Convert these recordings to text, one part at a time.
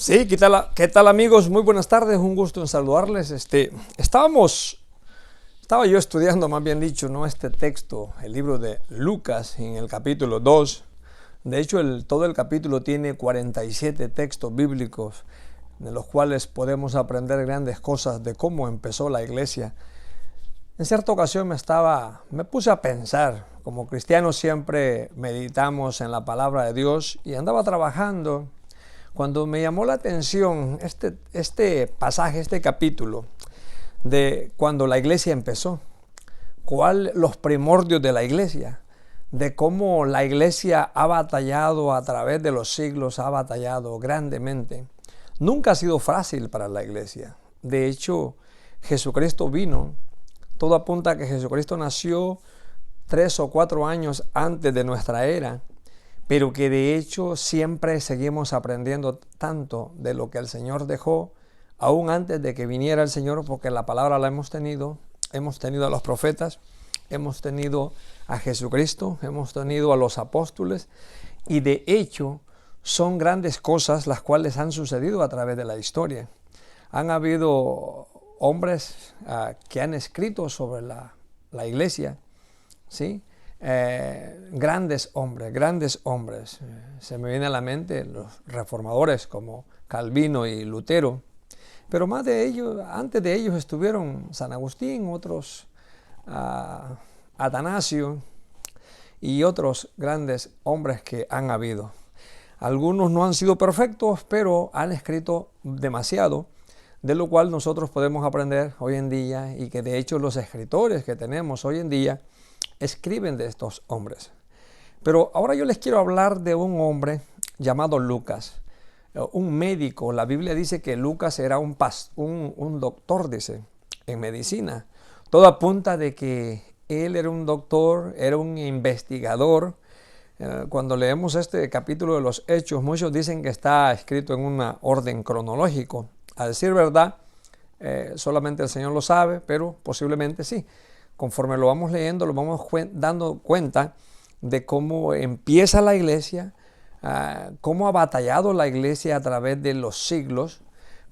Sí, ¿qué tal amigos? Muy buenas tardes, un gusto en saludarles. Estaba yo estudiando, más bien dicho, ¿no? Este texto, el libro de Lucas, en el capítulo 2. De hecho, todo el capítulo tiene 47 textos bíblicos, de los cuales podemos aprender grandes cosas de cómo empezó la iglesia. En cierta ocasión me puse a pensar, como cristianos siempre meditamos en la palabra de Dios, y andaba trabajando cuando me llamó la atención este pasaje, este capítulo, de cuando la iglesia empezó, los primordios de la iglesia, de cómo la iglesia ha batallado a través de los siglos, ha batallado grandemente. Nunca ha sido fácil para la iglesia. De hecho, Jesucristo vino. Todo apunta a que Jesucristo nació 3 o 4 años antes de nuestra era, pero que de hecho siempre seguimos aprendiendo tanto de lo que el Señor dejó, aún antes de que viniera el Señor, porque la palabra la hemos tenido a los profetas, hemos tenido a Jesucristo, hemos tenido a los apóstoles, y de hecho son grandes cosas las cuales han sucedido a través de la historia. Han habido hombres que han escrito sobre la iglesia, ¿sí? Grandes hombres. Se me viene a la mente los reformadores como Calvino y Lutero, pero más de ellos, antes de ellos estuvieron San Agustín, otros Atanasio y otros grandes hombres que han habido. Algunos no han sido perfectos, pero han escrito demasiado, de lo cual nosotros podemos aprender hoy en día, y que de hecho los escritores que tenemos hoy en día escriben de estos hombres. Pero ahora yo les quiero hablar de un hombre llamado Lucas, un médico. La Biblia dice que Lucas era un doctor, dice, en medicina. Todo apunta de que él era un doctor, era un investigador. Cuando leemos este capítulo de los Hechos, muchos dicen que está escrito en un orden cronológico. A decir verdad, solamente el Señor lo sabe, pero posiblemente sí. Conforme lo vamos leyendo, lo vamos dando cuenta de cómo empieza la iglesia, cómo ha batallado la iglesia a través de los siglos,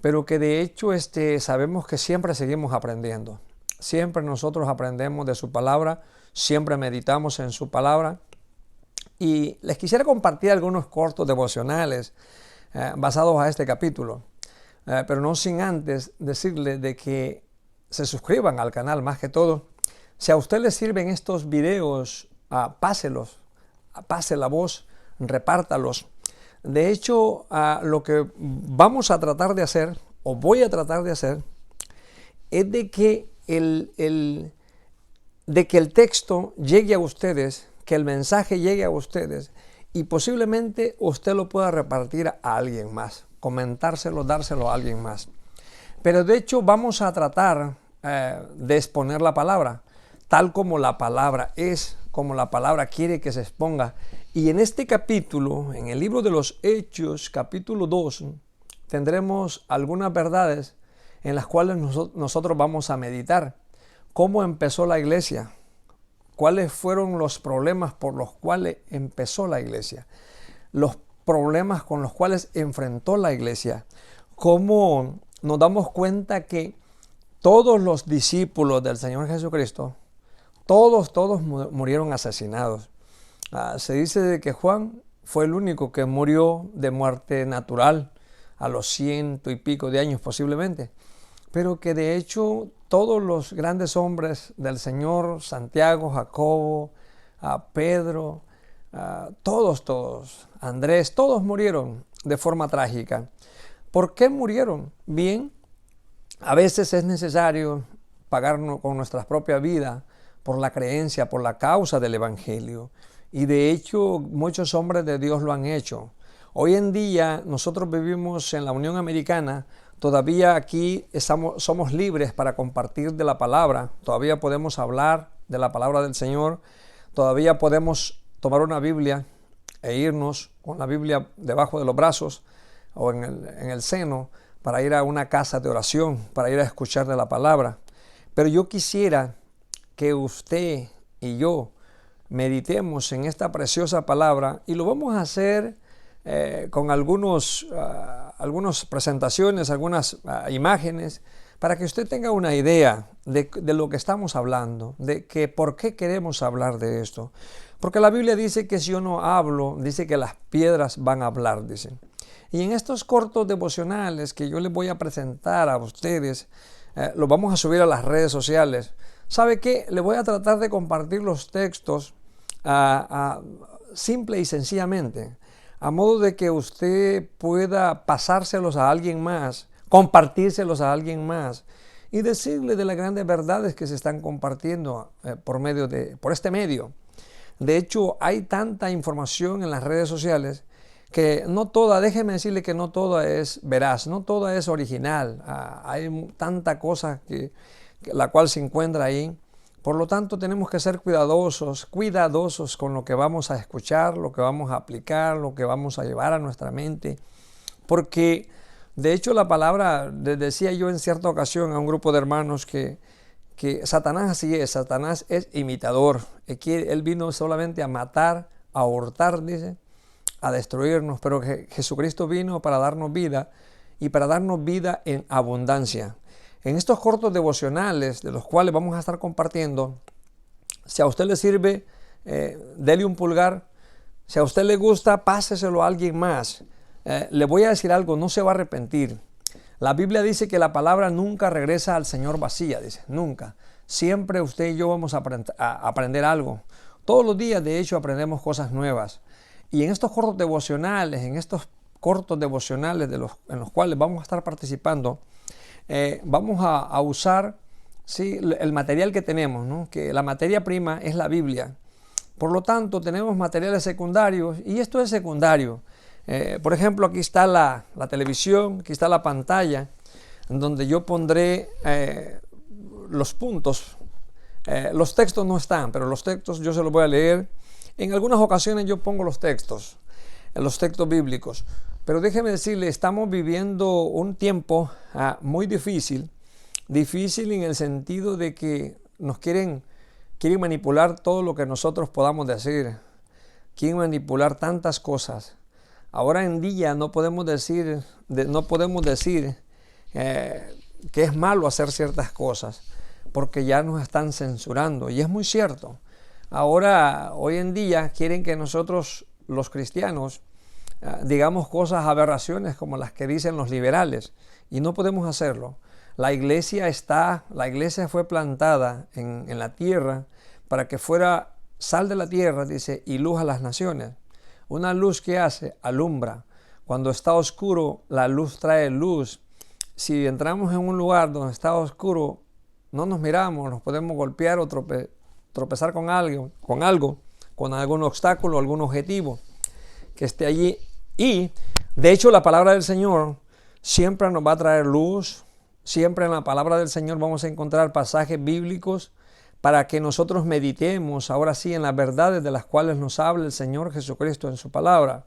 pero que de hecho sabemos que siempre seguimos aprendiendo. Siempre nosotros aprendemos de su palabra, siempre meditamos en su palabra. Y les quisiera compartir algunos cortos devocionales basados a este capítulo, pero no sin antes decirles de que se suscriban al canal. Más que todo, si a usted le sirven estos videos, páselos, pase la voz, repártalos. De hecho, lo que vamos a tratar de hacer, o voy a tratar de hacer, es de que el texto llegue a ustedes, que el mensaje llegue a ustedes, y posiblemente usted lo pueda repartir a alguien más, comentárselo, dárselo a alguien más. Pero de hecho vamos a tratar de exponer la palabra, tal como la palabra es, como la palabra quiere que se exponga. Y en este capítulo, en el libro de los Hechos, capítulo 2, tendremos algunas verdades en las cuales nosotros vamos a meditar. ¿Cómo empezó la iglesia? ¿Cuáles fueron los problemas por los cuales empezó la iglesia? Los problemas con los cuales enfrentó la iglesia. ¿Cómo nos damos cuenta que todos los discípulos del Señor Jesucristo, todos murieron asesinados? Se dice de que Juan fue el único que murió de muerte natural a los 100 y pico de años posiblemente, pero que de hecho todos los grandes hombres del Señor, Santiago, Jacobo, Pedro, todos, Andrés, todos murieron de forma trágica. ¿Por qué murieron? Bien, a veces es necesario pagar con nuestra propia vida por la creencia, por la causa del Evangelio. Y de hecho muchos hombres de Dios lo han hecho. Hoy en día nosotros vivimos en la Unión Americana. Todavía aquí somos libres para compartir de la palabra. Todavía podemos hablar de la palabra del Señor. Todavía podemos tomar una Biblia e irnos con la Biblia debajo de los brazos o en el seno para ir a una casa de oración, para ir a escuchar de la palabra. Pero yo quisiera que usted y yo meditemos en esta preciosa palabra, y lo vamos a hacer con algunos algunas presentaciones, algunas imágenes, para que usted tenga una idea de lo que estamos hablando, de que por qué queremos hablar de esto. Porque la Biblia dice que si yo no hablo, dice que las piedras van a hablar, dice. Y en estos cortos devocionales que yo les voy a presentar a ustedes, los vamos a subir a las redes sociales. ¿Sabe qué? Le voy a tratar de compartir los textos simple y sencillamente, a modo de que usted pueda pasárselos a alguien más, compartírselos a alguien más y decirle de las grandes verdades que se están compartiendo por este medio. De hecho, hay tanta información en las redes sociales que no toda, déjeme decirle que no toda es veraz, no toda es original. Hay tanta cosa la cual se encuentra ahí. Por lo tanto, tenemos que ser cuidadosos con lo que vamos a escuchar, lo que vamos a aplicar, lo que vamos a llevar a nuestra mente. Porque, de hecho, la palabra, decía yo en cierta ocasión a un grupo de hermanos que Satanás así es, Satanás es imitador. Él vino solamente a matar, a hurtar, dice, a destruirnos, pero Jesucristo vino para darnos vida y para darnos vida en abundancia. En estos cortos devocionales, de los cuales vamos a estar compartiendo, si a usted le sirve, dele un pulgar. Si a usted le gusta, páseselo a alguien más. Le voy a decir algo, no se va a arrepentir. La Biblia dice que la palabra nunca regresa al Señor vacía, dice, nunca. Siempre usted y yo vamos a aprender algo. Todos los días, de hecho, aprendemos cosas nuevas. Y en estos cortos devocionales, en los cuales vamos a estar participando, vamos a usar el material que tenemos, ¿no? Que la materia prima es la Biblia. Por lo tanto, tenemos materiales secundarios y esto es secundario. Por ejemplo, aquí está la televisión, aquí está la pantalla, donde yo pondré los puntos. Los textos no están, pero los textos yo se los voy a leer. En algunas ocasiones yo pongo los textos bíblicos. Pero déjeme decirle, estamos viviendo un tiempo muy difícil en el sentido de que nos quieren manipular todo lo que nosotros podamos decir. Quieren manipular tantas cosas. Ahora en día no podemos decir que es malo hacer ciertas cosas, porque ya nos están censurando. Y es muy cierto. Hoy en día quieren que nosotros, los cristianos, digamos cosas, aberraciones como las que dicen los liberales, y no podemos hacerlo. La iglesia fue plantada en la tierra para que fuera sal de la tierra, dice, y luz a las naciones. Una luz que hace, alumbra. Cuando está oscuro, la luz trae luz. Si entramos en un lugar donde está oscuro, no nos miramos, nos podemos golpear o tropezar con algo, con algún obstáculo, algún objetivo que esté allí. Y, de hecho, la palabra del Señor siempre nos va a traer luz. Siempre en la palabra del Señor vamos a encontrar pasajes bíblicos para que nosotros meditemos, ahora sí, en las verdades de las cuales nos habla el Señor Jesucristo en su palabra.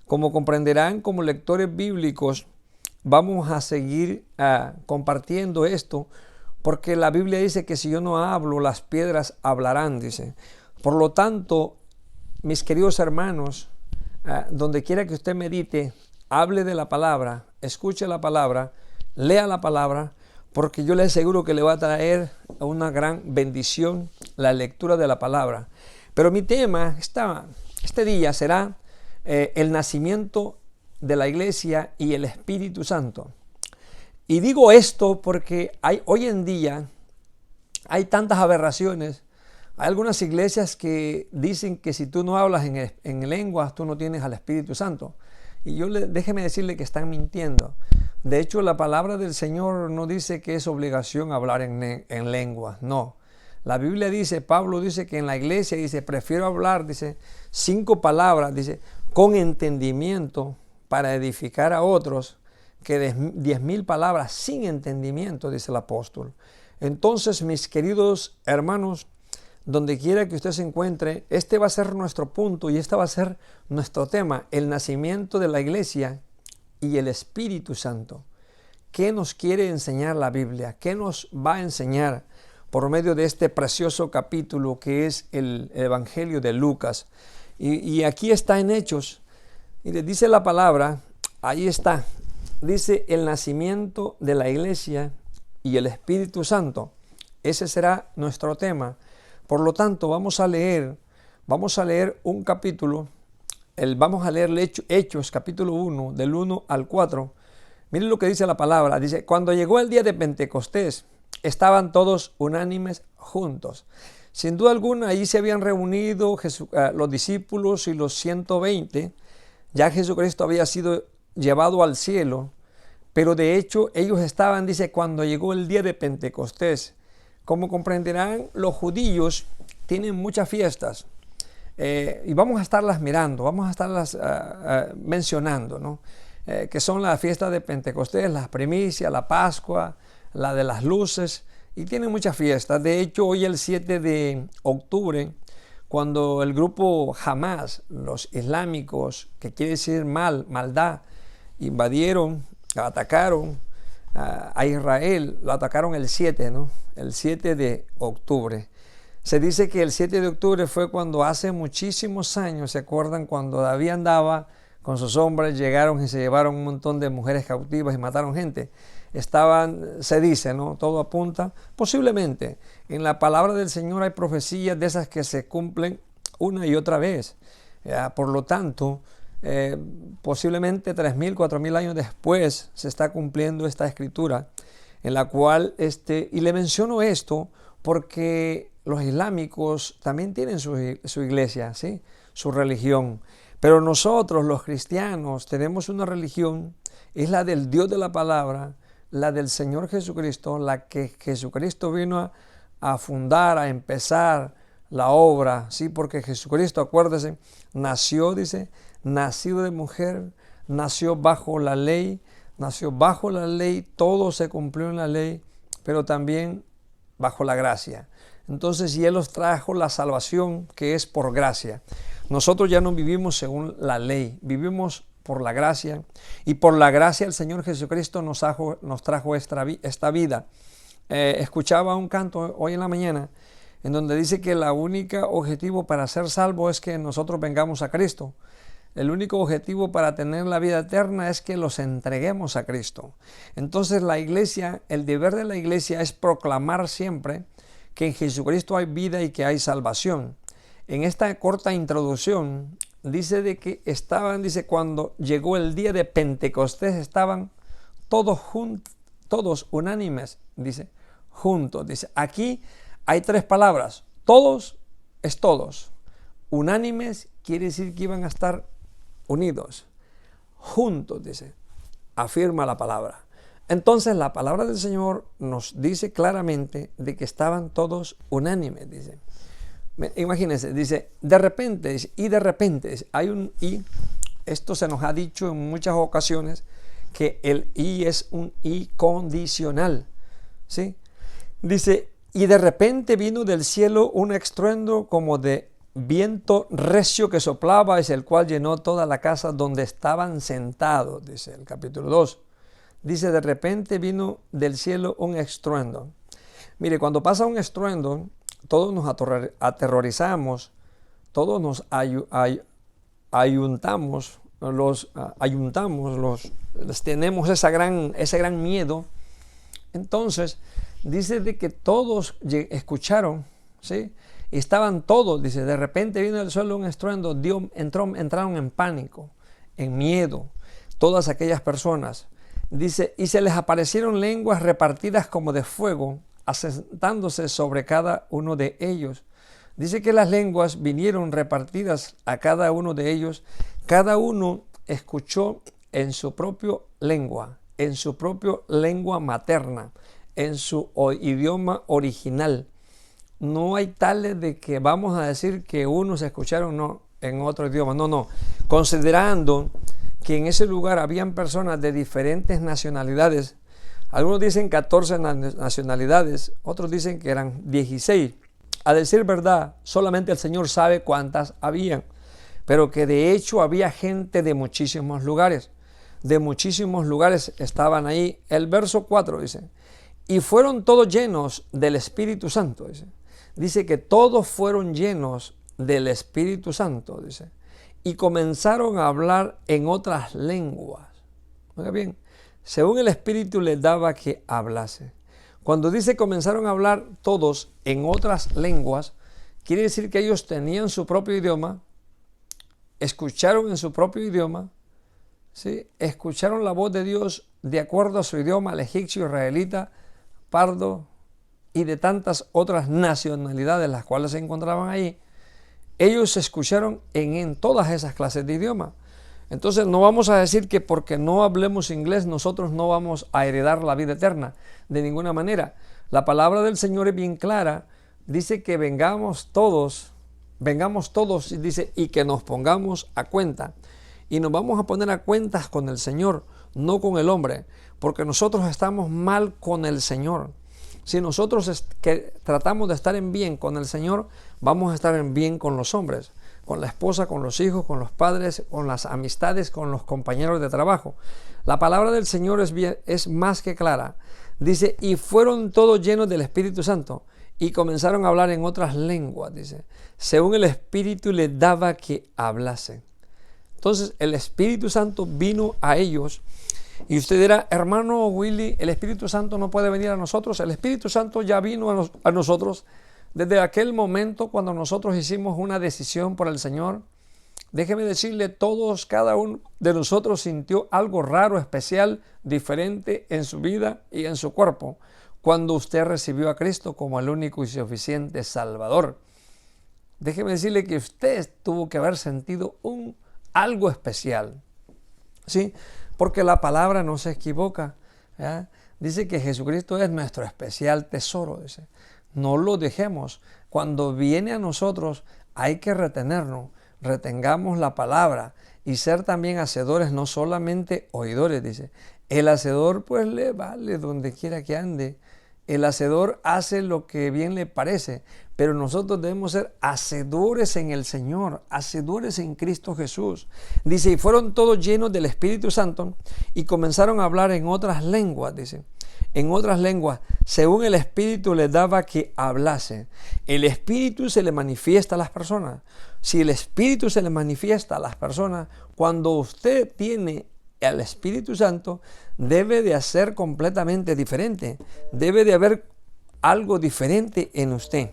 Como comprenderán, como lectores bíblicos, vamos a seguir compartiendo esto, porque la Biblia dice que si yo no hablo, las piedras hablarán, dice. Por lo tanto, mis queridos hermanos, donde quiera que usted medite, hable de la palabra, escuche la palabra, lea la palabra, porque yo le aseguro que le va a traer una gran bendición la lectura de la palabra. Pero mi tema este día será el nacimiento de la iglesia y el Espíritu Santo. Y digo esto porque hoy en día hay tantas aberraciones. Hay algunas iglesias que dicen que si tú no hablas en lenguas, tú no tienes al Espíritu Santo. Y déjeme decirle que están mintiendo. De hecho, la palabra del Señor no dice que es obligación hablar en lenguas, no. La Biblia dice, Pablo dice que en la iglesia, dice, prefiero hablar, dice, 5 palabras, dice, con entendimiento para edificar a otros, que 10,000 palabras sin entendimiento, dice el apóstol. Entonces, mis queridos hermanos, donde quiera que usted se encuentre, este va a ser nuestro punto y este va a ser nuestro tema, el nacimiento de la iglesia y el Espíritu Santo. ¿Qué nos quiere enseñar la Biblia? ¿Qué nos va a enseñar por medio de este precioso capítulo que es el Evangelio de Lucas? Y aquí está en Hechos, y le dice la palabra, ahí está, dice el nacimiento de la iglesia y el Espíritu Santo. Ese será nuestro tema. Por lo tanto, vamos a leer un capítulo, vamos a leer Hechos capítulo 1, del 1 al 4. Miren lo que dice la palabra. Dice, cuando llegó el día de Pentecostés, estaban todos unánimes juntos. Sin duda alguna, allí se habían reunido los discípulos y los 120. Ya Jesucristo había sido llevado al cielo, pero de hecho ellos estaban, dice, cuando llegó el día de Pentecostés. Como comprenderán, los judíos tienen muchas fiestas y vamos a estarlas mirando, vamos a estarlas mencionando, ¿no? Que son la fiesta de Pentecostés, las primicias, la Pascua, la de las luces, y tienen muchas fiestas. De hecho, hoy el 7 de octubre, cuando el grupo Hamas, los islámicos, que quiere decir maldad, invadieron, atacaron a Israel, lo atacaron el 7, ¿no? El 7 de octubre. Se dice que el 7 de octubre fue cuando hace muchísimos años, ¿se acuerdan? Cuando David andaba con sus hombres, llegaron y se llevaron un montón de mujeres cautivas y mataron gente. Se dice, ¿no? Todo apunta, posiblemente. En la palabra del Señor hay profecías de esas que se cumplen una y otra vez. Por lo tanto, posiblemente 3.000, 4.000 años después se está cumpliendo esta escritura, en la cual, y le menciono esto porque los islámicos también tienen su iglesia, ¿sí? Su religión. Pero nosotros, los cristianos, tenemos una religión, es la del Dios de la palabra, la del Señor Jesucristo, la que Jesucristo vino a fundar, a empezar la obra, ¿sí? Porque Jesucristo, acuérdese, nació, dice, nacido de mujer, nació bajo la ley, todo se cumplió en la ley, pero también bajo la gracia. Entonces, y Él nos trajo la salvación que es por gracia. Nosotros ya no vivimos según la ley, vivimos por la gracia, y por la gracia el Señor Jesucristo nos trajo esta vida. Escuchaba un canto hoy en la mañana en donde dice que el único objetivo para ser salvo es que nosotros vengamos a Cristo. El único objetivo para tener la vida eterna es que los entreguemos a Cristo. Entonces la iglesia, el deber de la iglesia es proclamar siempre que en Jesucristo hay vida y que hay salvación. En esta corta introducción dice de que cuando llegó el día de Pentecostés estaban todos unánimes, dice, juntos. Dice, aquí hay tres palabras, todos es todos. Unánimes quiere decir que iban a estar unidos, juntos, dice, afirma la palabra. Entonces la palabra del Señor nos dice claramente de que estaban todos unánimes, dice. Imagínense, dice, de repente, hay un y. Esto se nos ha dicho en muchas ocasiones que el y es un y condicional, ¿sí? Dice, y de repente vino del cielo un estruendo como de viento recio que soplaba, es el cual llenó toda la casa donde estaban sentados, dice el capítulo 2. Dice, de repente vino del cielo un estruendo. Mire, cuando pasa un estruendo, todos nos aterrorizamos, todos nos ayuntamos, tenemos ese gran miedo. Entonces, dice de que todos escucharon, ¿sí? Estaban todos, dice, de repente vino del suelo un estruendo, entraron en pánico, en miedo, todas aquellas personas. Dice, y se les aparecieron lenguas repartidas como de fuego, asentándose sobre cada uno de ellos. Dice que las lenguas vinieron repartidas a cada uno de ellos. Cada uno escuchó en su propia lengua materna, en su idioma original. No hay tales de que vamos a decir que unos escucharon en otro idioma. No. Considerando que en ese lugar habían personas de diferentes nacionalidades. Algunos dicen 14 nacionalidades, otros dicen que eran 16. A decir verdad, solamente el Señor sabe cuántas habían, pero que de hecho había gente de muchísimos lugares. De muchísimos lugares estaban ahí. El verso 4 dice, y fueron todos llenos del Espíritu Santo. Dice que todos fueron llenos del Espíritu Santo, dice, y comenzaron a hablar en otras lenguas. Oiga bien, según el Espíritu les daba que hablase. Cuando dice comenzaron a hablar todos en otras lenguas, quiere decir que ellos tenían su propio idioma, escucharon en su propio idioma, ¿sí? Escucharon la voz de Dios de acuerdo a su idioma, al egipcio, israelita, pardo y de tantas otras nacionalidades las cuales se encontraban ahí. Ellos escucharon en todas esas clases de idiomas. Entonces no vamos a decir que porque no hablemos inglés nosotros no vamos a heredar la vida eterna, de ninguna manera. La palabra del Señor es bien clara, dice que vengamos todos, dice, y que nos pongamos a cuenta. Y nos vamos a poner a cuentas con el Señor, no con el hombre, porque nosotros estamos mal con el Señor. Si nosotros tratamos de estar en bien con el Señor, vamos a estar en bien con los hombres, con la esposa, con los hijos, con los padres, con las amistades, con los compañeros de trabajo. La palabra del Señor es más que clara. Dice, y fueron todos llenos del Espíritu Santo y comenzaron a hablar en otras lenguas, dice, según el Espíritu les daba que hablasen. Entonces el Espíritu Santo vino a ellos. Y usted dirá, hermano Willy, el Espíritu Santo no puede venir a nosotros. El Espíritu Santo ya vino a nosotros desde aquel momento cuando nosotros hicimos una decisión por el Señor. Déjeme decirle, cada uno de nosotros sintió algo raro, especial, diferente en su vida y en su cuerpo cuando usted recibió a Cristo como el único y suficiente Salvador. Déjeme decirle que usted tuvo que haber sentido algo especial, ¿sí? Porque la palabra no se equivoca, ¿ya? Dice que Jesucristo es nuestro especial tesoro, dice. No lo dejemos. Cuando viene a nosotros hay que retenernos, retengamos la palabra y ser también hacedores, no solamente oidores, dice. El hacedor pues le vale donde quiera que ande. El hacedor hace lo que bien le parece, pero nosotros debemos ser hacedores en el Señor, hacedores en Cristo Jesús. Dice, y fueron todos llenos del Espíritu Santo y comenzaron a hablar en otras lenguas, dice. En otras lenguas, según el Espíritu les daba que hablase. El Espíritu se le manifiesta a las personas. Si el Espíritu se le manifiesta a las personas, cuando usted tiene el Espíritu Santo, debe de hacer completamente diferente. Debe de haber algo diferente en usted.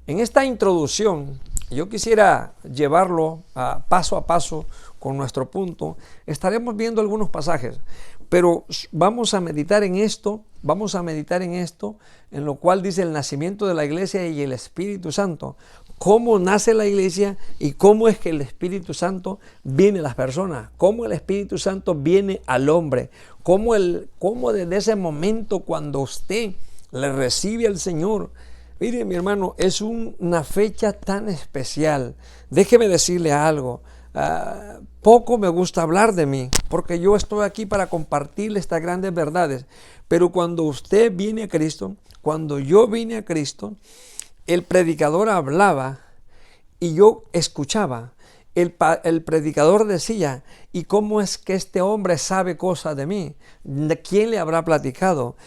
En esta introducción, yo quisiera llevarlo paso a paso con nuestro punto. Estaremos viendo algunos pasajes, pero vamos a meditar en esto, en lo cual dice el nacimiento de la iglesia y el Espíritu Santo. Cómo nace la iglesia y cómo es que el Espíritu Santo viene a las personas, cómo el Espíritu Santo viene al hombre, cómo desde ese momento cuando usted le recibe al Señor. Mire, mi hermano, es una fecha tan especial. Déjeme decirle algo. Poco me gusta hablar de mí, porque yo estoy aquí para compartirle estas grandes verdades. Pero cuando usted viene a Cristo, cuando yo vine a Cristo, el predicador hablaba y yo escuchaba. El predicador decía, ¿y cómo es que este hombre sabe cosas de mí? ¿Quién le habrá platicado?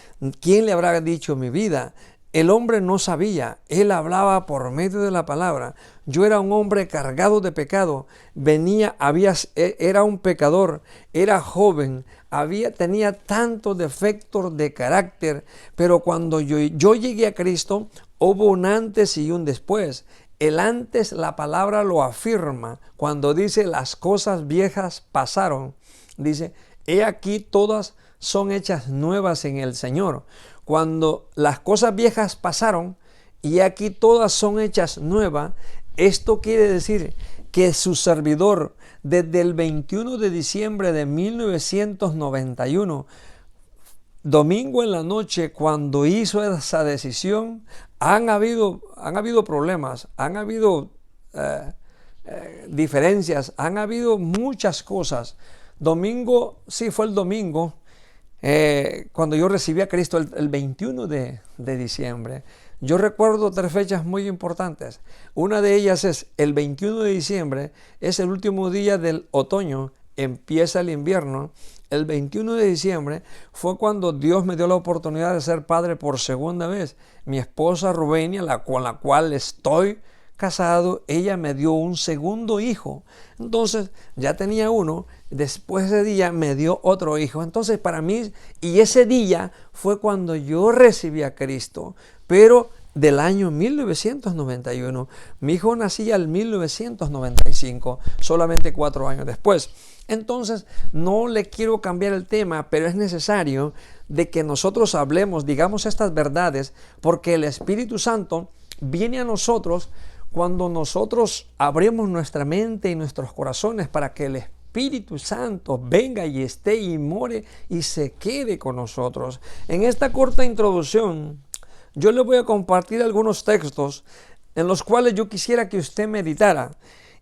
¿Quién le habrá dicho mi vida? El hombre no sabía, él hablaba por medio de la palabra. Yo era un hombre cargado de pecado, era un pecador, era joven, tenía tantos defectos de carácter, pero cuando yo llegué a Cristo, hubo un antes y un después. El antes, la palabra lo afirma, cuando dice las cosas viejas pasaron. Dice, he aquí todas son hechas nuevas en el Señor. Cuando las cosas viejas pasaron y aquí todas son hechas nuevas, esto quiere decir que su servidor desde el 21 de diciembre de 1991, domingo en la noche, cuando hizo esa decisión, han habido problemas, han habido diferencias, han habido muchas cosas. Fue el domingo. Cuando yo recibí a Cristo el 21 de diciembre, yo recuerdo 3 fechas muy importantes. Una de ellas es el 21 de diciembre, es el último día del otoño, empieza el invierno. El 21 de diciembre fue cuando Dios me dio la oportunidad de ser padre por segunda vez. Mi esposa Rubenia, con la cual estoy casado, ella me dio un segundo hijo. Entonces ya tenía uno después de ese día me dio otro hijo. Entonces para mí, y ese día fue cuando yo recibí a Cristo, pero del año 1991. Mi hijo nacía en 1995, solamente 4 años después. Entonces, no le quiero cambiar el tema, pero es necesario de que nosotros hablemos, digamos estas verdades, porque el Espíritu Santo viene a nosotros cuando nosotros abrimos nuestra mente y nuestros corazones para que el Espíritu Santo venga y esté y more y se quede con nosotros. En esta corta introducción, yo le voy a compartir algunos textos en los cuales yo quisiera que usted meditara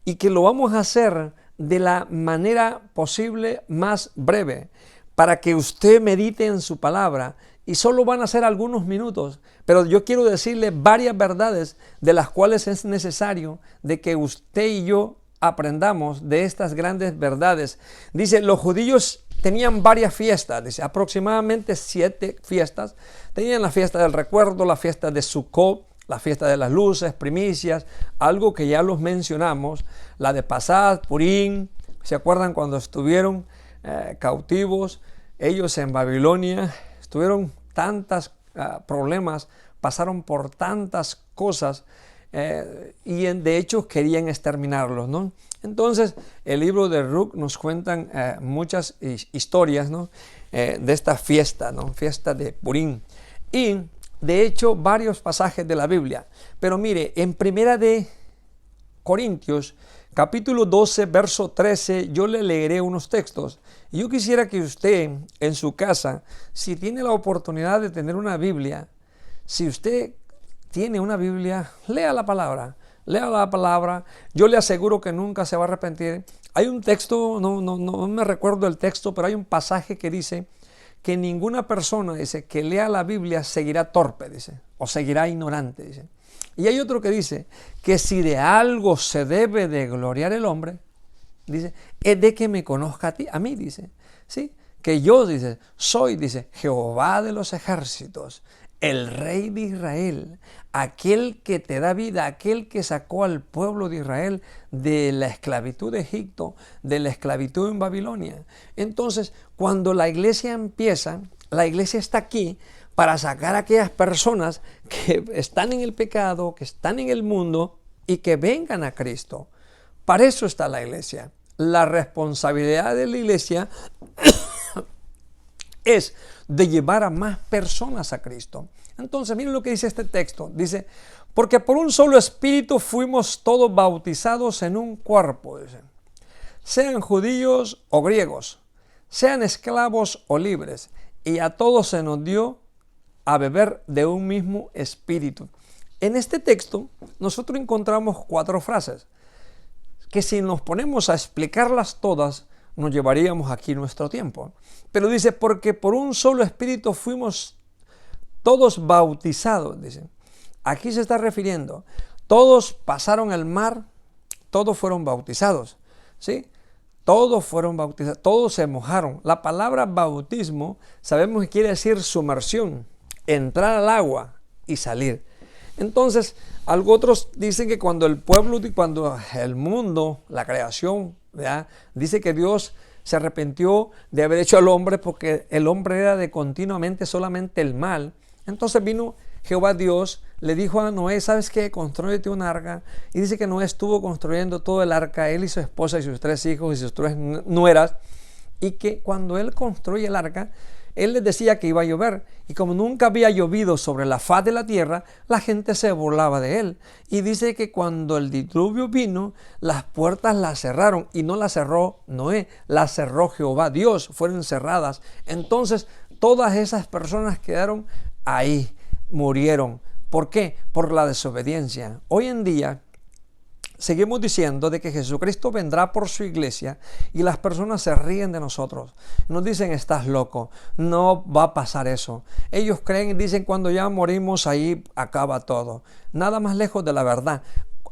y que lo vamos a hacer de la manera posible más breve para que usted medite en su palabra, y solo van a ser algunos minutos, pero yo quiero decirle varias verdades de las cuales es necesario de que usted y yo aprendamos de estas grandes verdades. Dice, los judíos tenían varias fiestas, dice, aproximadamente 7 fiestas. Tenían la fiesta del recuerdo, la fiesta de Sukkot, la fiesta de las luces, primicias, algo que ya los mencionamos, la de Pasad, Purim. ¿Se acuerdan cuando estuvieron cautivos ellos en Babilonia? Tuvieron tantos problemas, pasaron por tantas cosas y de hecho querían exterminarlos, ¿no? Entonces el libro de Ruc nos cuentan muchas historias, ¿no? De esta fiesta, ¿no? Fiesta de Purim. Y de hecho varios pasajes de la Biblia. Pero mire, en Primera de Corintios, capítulo 12, verso 13, yo le leeré unos textos. Y yo quisiera que usted en su casa, si tiene la oportunidad de tener una Biblia, si usted tiene una Biblia, lea la palabra. Lea la palabra. Yo le aseguro que nunca se va a arrepentir. Hay un texto, no me recuerdo el texto, pero hay un pasaje que dice que ninguna persona, dice, que lea la Biblia seguirá torpe, dice, o seguirá ignorante, dice. Y hay otro que dice que si de algo se debe de gloriar el hombre, dice, es de que me conozca a mí, dice, ¿sí? Que yo, dice, soy, dice, Jehová de los ejércitos, el Rey de Israel, aquel que te da vida, aquel que sacó al pueblo de Israel de la esclavitud de Egipto, de la esclavitud en Babilonia. Entonces, cuando la iglesia empieza, la iglesia está aquí para sacar a aquellas personas que están en el pecado, que están en el mundo y que vengan a Cristo. Para eso está la iglesia. La responsabilidad de la iglesia es de llevar a más personas a Cristo. Entonces, miren lo que dice este texto. Dice, porque por un solo espíritu fuimos todos bautizados en un cuerpo, dice, sean judíos o griegos, sean esclavos o libres, y a todos se nos dio a beber de un mismo espíritu. En este texto nosotros encontramos 4 frases que si nos ponemos a explicarlas todas nos llevaríamos aquí nuestro tiempo. Pero dice, porque por un solo espíritu fuimos todos bautizados, dice. Aquí se está refiriendo, todos pasaron el mar, todos fueron bautizados, ¿sí? Todos fueron bautizados, todos se mojaron. La palabra bautismo sabemos que quiere decir sumersión, entrar al agua y salir. Entonces, otros dicen que cuando el pueblo, cuando el mundo, la creación, ¿verdad?, dice que Dios se arrepintió de haber hecho al hombre porque el hombre era de continuamente solamente el mal. Entonces vino Jehová Dios, le dijo a Noé, ¿sabes qué? Constrúyete un arca. Y dice que Noé estuvo construyendo todo el arca, él y su esposa y sus 3 hijos y sus 3 nueras. Y que cuando él construye el arca, él les decía que iba a llover, y como nunca había llovido sobre la faz de la tierra, la gente se burlaba de él. Y dice que cuando el diluvio vino, las puertas las cerraron, y no las cerró Noé, las cerró Jehová Dios, fueron cerradas. Entonces todas esas personas quedaron ahí, murieron. ¿Por qué? Por la desobediencia. Hoy en día seguimos diciendo de que Jesucristo vendrá por su iglesia y las personas se ríen de nosotros. Nos dicen, estás loco, no va a pasar eso. Ellos creen y dicen, cuando ya morimos ahí acaba todo. Nada más lejos de la verdad.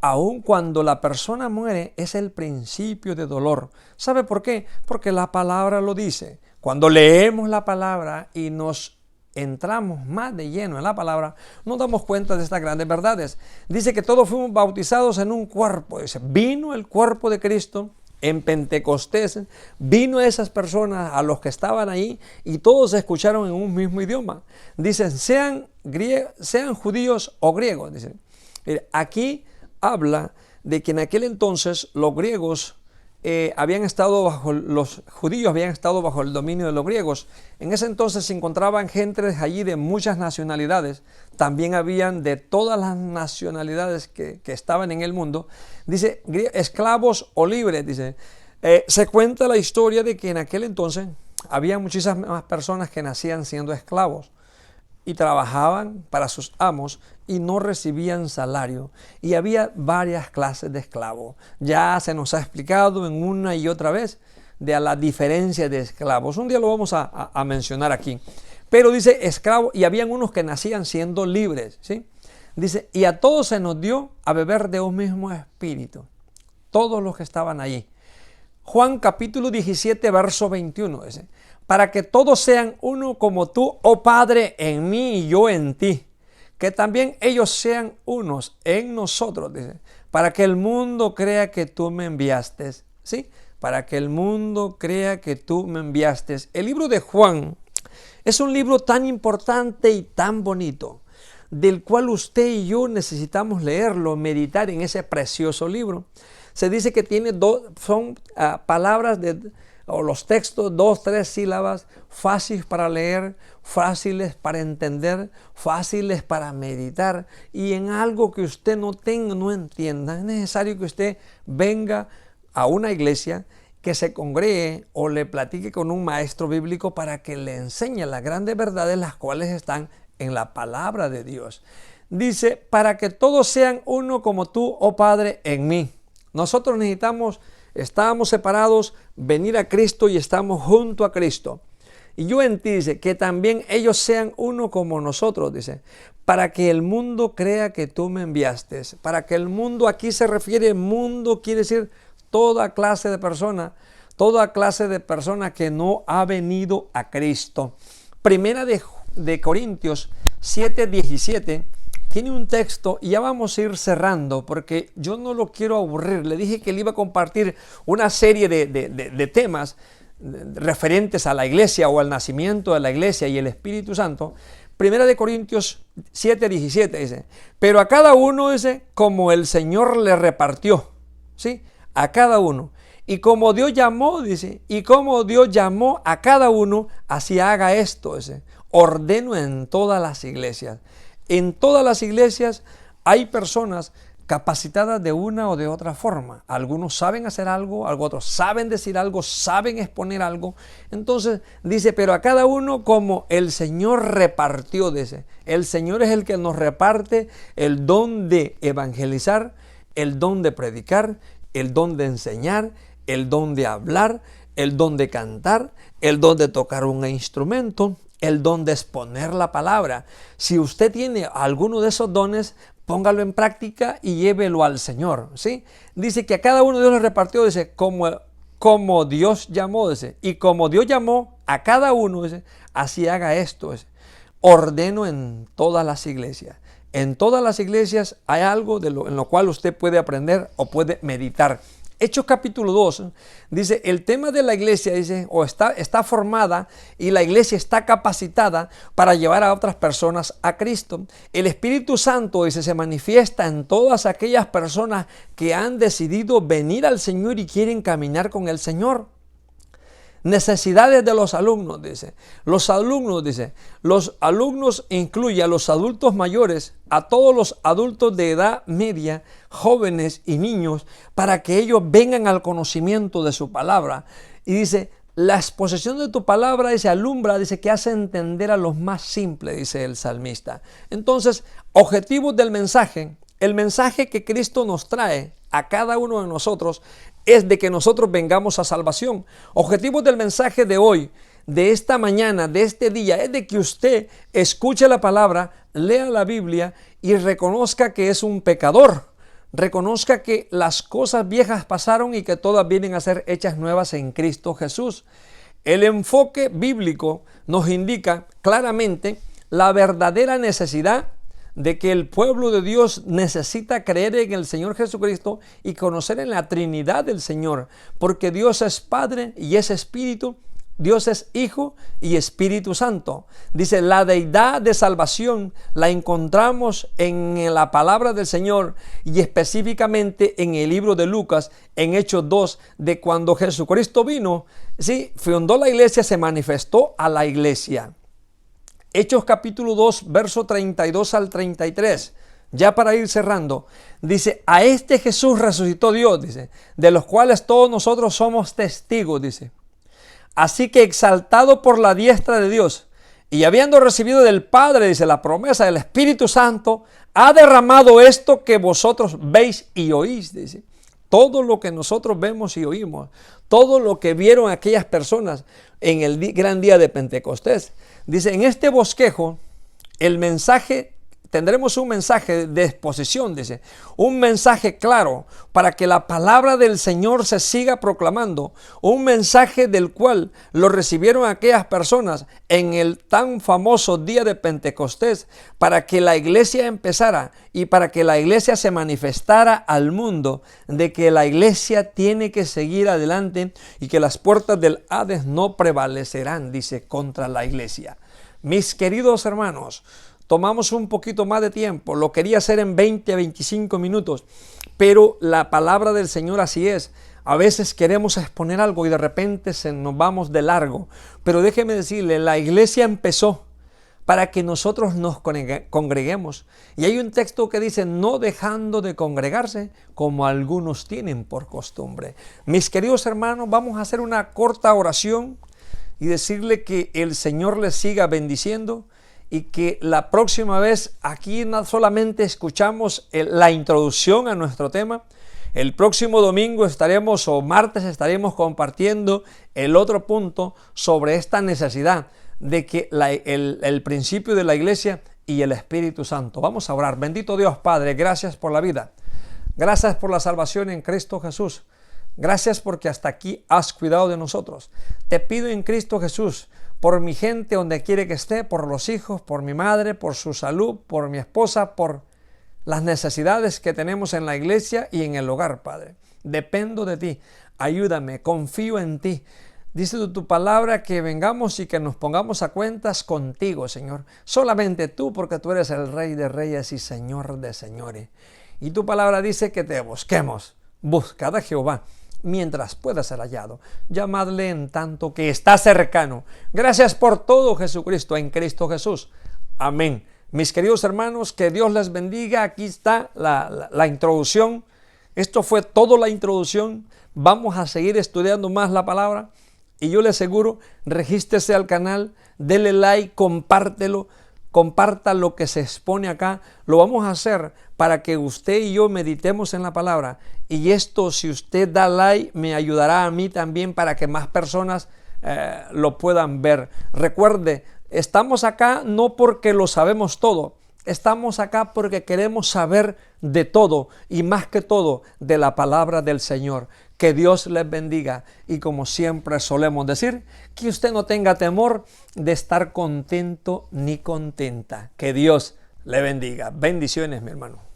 Aun cuando la persona muere es el principio de dolor. ¿Sabe por qué? Porque la palabra lo dice. Cuando leemos la palabra y nos entramos más de lleno en la palabra, nos damos cuenta de estas grandes verdades. Dice que todos fuimos bautizados en un cuerpo. Dice, vino el cuerpo de Cristo En Pentecostés vino a esas personas, a los que estaban ahí, y todos escucharon en un mismo idioma. Dicen, sean judíos o griegos. Dicen. Aquí habla de que en aquel entonces los griegos los judíos habían estado bajo el dominio de los griegos. En ese entonces se encontraban gentes allí de muchas nacionalidades. También habían de todas las nacionalidades que estaban en el mundo. Dice, esclavos o libres, dice. Se cuenta la historia de que en aquel entonces había muchísimas personas que nacían siendo esclavos y trabajaban para sus amos y no recibían salario. Y había varias clases de esclavos. Ya se nos ha explicado en una y otra vez de la diferencia de esclavos. Un día lo vamos a mencionar aquí. Pero dice esclavos, y habían unos que nacían siendo libres, ¿sí? Dice, y a todos se nos dio a beber de un mismo espíritu. Todos los que estaban allí. Juan capítulo 17, verso 21 dice, para que todos sean uno como tú, oh Padre, en mí y yo en ti. Que también ellos sean unos en nosotros, dice, para que el mundo crea que tú me enviaste. ¿Sí? Para que el mundo crea que tú me enviaste. El libro de Juan es un libro tan importante y tan bonito, del cual usted y yo necesitamos leerlo, meditar en ese precioso libro. Se dice que tiene son palabras o los textos, 2, 3 sílabas, fáciles para leer, fáciles para entender, fáciles para meditar. Y en algo que usted no entienda, es necesario que usted venga a una iglesia, que se congregue o le platique con un maestro bíblico para que le enseñe las grandes verdades, las cuales están en la palabra de Dios. Dice, para que todos sean uno como tú, oh Padre, en mí. Nosotros estábamos separados, venir a Cristo y estamos junto a Cristo. Y yo en ti, dice, que también ellos sean uno como nosotros, dice, para que el mundo crea que tú me enviaste. Para que el mundo, aquí se refiere, mundo quiere decir toda clase de persona que no ha venido a Cristo. Primera de Corintios 7:17 tiene un texto, y ya vamos a ir cerrando porque yo no lo quiero aburrir. Le dije que le iba a compartir una serie de temas referentes a la iglesia o al nacimiento de la iglesia y el Espíritu Santo. Primera de Corintios 7:17 dice, pero a cada uno, dice, como el Señor le repartió, ¿sí? A cada uno. Y como Dios llamó, dice, y como Dios llamó a cada uno, así haga esto, dice, ordeno en todas las iglesias. En todas las iglesias hay personas capacitadas de una o de otra forma. Algunos saben hacer algo, otros saben decir algo, saben exponer algo. Entonces dice, pero a cada uno como el Señor repartió, dice. El Señor es el que nos reparte el don de evangelizar, el don de predicar, el don de enseñar, el don de hablar, el don de cantar, el don de tocar un instrumento, el don de exponer la palabra. Si usted tiene alguno de esos dones, póngalo en práctica y llévelo al Señor, ¿sí? Dice que a cada uno Dios le repartió, dice, como Dios llamó, dice, y como Dios llamó a cada uno, dice, así haga esto, dice. Ordeno en todas las iglesias. En todas las iglesias hay algo en lo cual usted puede aprender o puede meditar. Hechos capítulo 2 dice, el tema de la iglesia, dice, o está formada y la iglesia está capacitada para llevar a otras personas a Cristo. El Espíritu Santo, dice, se manifiesta en todas aquellas personas que han decidido venir al Señor y quieren caminar con el Señor. Necesidades de los alumnos, dice. Los alumnos incluyen a los adultos mayores, a todos los adultos de edad media, jóvenes y niños, para que ellos vengan al conocimiento de su palabra. Y dice, la exposición de tu palabra, dice, alumbra, dice, que hace entender a los más simples, dice el salmista. Entonces, objetivos del mensaje. El mensaje que Cristo nos trae a cada uno de nosotros es de que nosotros vengamos a salvación. Objetivos del mensaje de hoy, de esta mañana, de este día, es de que usted escuche la palabra, lea la Biblia y reconozca que es un pecador. Reconozca que las cosas viejas pasaron y que todas vienen a ser hechas nuevas en Cristo Jesús. El enfoque bíblico nos indica claramente la verdadera necesidad de que el pueblo de Dios necesita creer en el Señor Jesucristo y conocer en la Trinidad del Señor, porque Dios es Padre y es Espíritu, Dios es Hijo y Espíritu Santo. Dice, la deidad de salvación la encontramos en la palabra del Señor y específicamente en el libro de Lucas, en Hechos 2, de cuando Jesucristo vino, sí, fundó la iglesia, se manifestó a la iglesia. Hechos capítulo 2, verso 32 al 33. Ya para ir cerrando, dice, a este Jesús resucitó Dios, dice, de los cuales todos nosotros somos testigos, dice. Así que exaltado por la diestra de Dios y habiendo recibido del Padre, dice, la promesa del Espíritu Santo, ha derramado esto que vosotros veis y oís, dice. Todo lo que nosotros vemos y oímos, todo lo que vieron aquellas personas en el gran día de Pentecostés. Dice, en este bosquejo, el mensaje, tendremos un mensaje de exposición, dice, un mensaje claro para que la palabra del Señor se siga proclamando, un mensaje del cual lo recibieron aquellas personas en el tan famoso día de Pentecostés, para que la iglesia empezara y para que la iglesia se manifestara al mundo de que la iglesia tiene que seguir adelante y que las puertas del Hades no prevalecerán, dice, contra la iglesia. Mis queridos hermanos, tomamos un poquito más de tiempo, lo quería hacer en 20 a 25 minutos, pero la palabra del Señor así es. A veces queremos exponer algo y de repente nos vamos de largo, pero déjeme decirle, la iglesia empezó para que nosotros nos congreguemos. Y hay un texto que dice, no dejando de congregarse como algunos tienen por costumbre. Mis queridos hermanos, vamos a hacer una corta oración y decirle que el Señor les siga bendiciendo y que la próxima vez aquí no solamente escuchamos la introducción a nuestro tema. El próximo domingo estaremos o martes estaremos compartiendo el otro punto sobre esta necesidad de que el principio de la iglesia y el Espíritu Santo. Vamos a orar. Bendito Dios Padre, gracias por la vida. Gracias por la salvación en Cristo Jesús. Gracias porque hasta aquí has cuidado de nosotros. Te pido en Cristo Jesús, por mi gente donde quiere que esté, por los hijos, por mi madre, por su salud, por mi esposa, por las necesidades que tenemos en la iglesia y en el hogar, Padre. Dependo de ti. Ayúdame, confío en ti. Dice tu palabra que vengamos y que nos pongamos a cuentas contigo, Señor. Solamente tú, porque tú eres el Rey de Reyes y Señor de Señores. Y tu palabra dice que te busquemos. Buscad a Jehová mientras pueda ser hallado. Llamadle en tanto que está cercano. Gracias por todo, Jesucristo, en Cristo Jesús. Amén. Mis queridos hermanos, que Dios les bendiga. Aquí está la introducción. Esto fue toda la introducción. Vamos a seguir estudiando más la palabra. Y yo le aseguro, regístrese al canal, dele like, compártelo. Comparta lo que se expone acá. Lo vamos a hacer para que usted y yo meditemos en la palabra. Y esto, si usted da like, me ayudará a mí también para que más personas lo puedan ver. Recuerde, estamos acá no porque lo sabemos todo. Estamos acá porque queremos saber de todo y más que todo de la palabra del Señor. Que Dios les bendiga y como siempre solemos decir, que usted no tenga temor de estar contento ni contenta. Que Dios le bendiga. Bendiciones, mi hermano.